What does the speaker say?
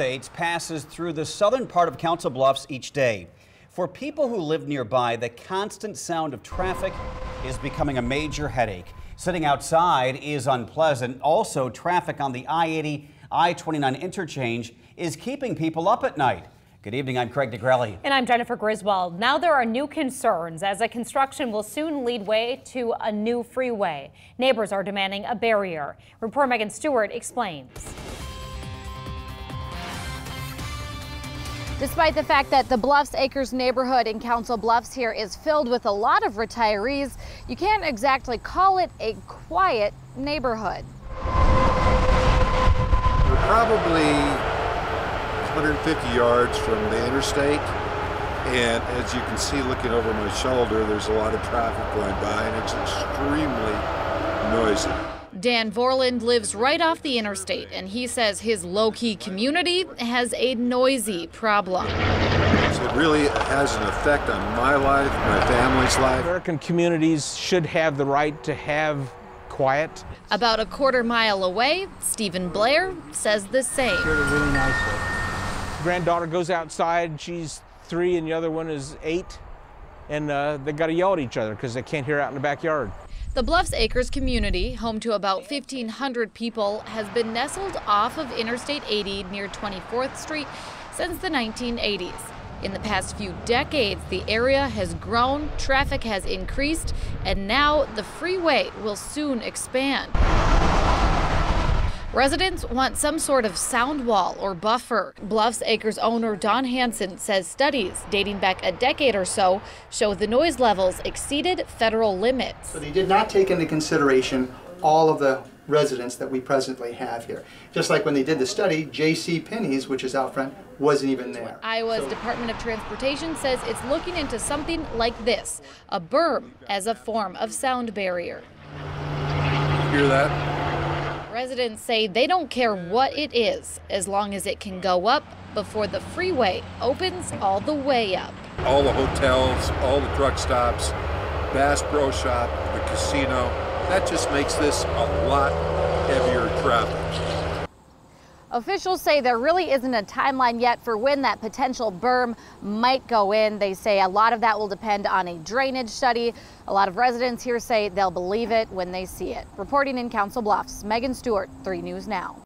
States passes through the southern part of Council Bluffs each day. For people who live nearby, the constant sound of traffic is becoming a major headache. Sitting outside is unpleasant. Also, traffic on the I-80, I-29 interchange is keeping people up at night. Good evening, I'm Craig DeGrelli. And I'm Jennifer Griswold. Now there are new concerns as a construction will soon lead way to a new freeway. Neighbors are demanding a barrier. Reporter Megan Stewart explains. Despite the fact that the Bluffs Acres neighborhood in Council Bluffs here is filled with a lot of retirees, you can't exactly call it a quiet neighborhood. We're probably 150 yards from the interstate, and as you can see looking over my shoulder, there's a lot of traffic going by and it's extremely noisy. Dan Vorland lives right off the interstate, and he says his low-key community has a noisy problem. So it really has an effect on my life, my family's life. American communities should have the right to have quiet. About a quarter-mile away, Stephen Blair says the same. Really nicely. Granddaughter goes outside, she's 3 and the other one is 8, and they got to yell at each other because they can't hear out in the backyard. The Bluffs Acres community, home to about 1,500 people, has been nestled off of Interstate 80 near 24th Street since the 1980s. In the past few decades, the area has grown, traffic has increased, and now the freeway will soon expand. Residents want some sort of sound wall or buffer. Bluffs Acres owner Don Hansen says studies dating back a decade or so show the noise levels exceeded federal limits. So they did not take into consideration all of the residents that we presently have here. Just like when they did the study, J.C. Penney's, which is out front, wasn't even there. Iowa's Department of Transportation says it's looking into something like this, a berm as a form of sound barrier. Hear that? Residents say they don't care what it is, as long as it can go up before the freeway opens all the way up. All the hotels, all the truck stops, Bass Pro Shop, the casino, that just makes this a lot heavier traffic. Officials say there really isn't a timeline yet for when that potential berm might go in. They say a lot of that will depend on a drainage study. A lot of residents here say they'll believe it when they see it. Reporting in Council Bluffs, Megan Stewart, 3 News Now.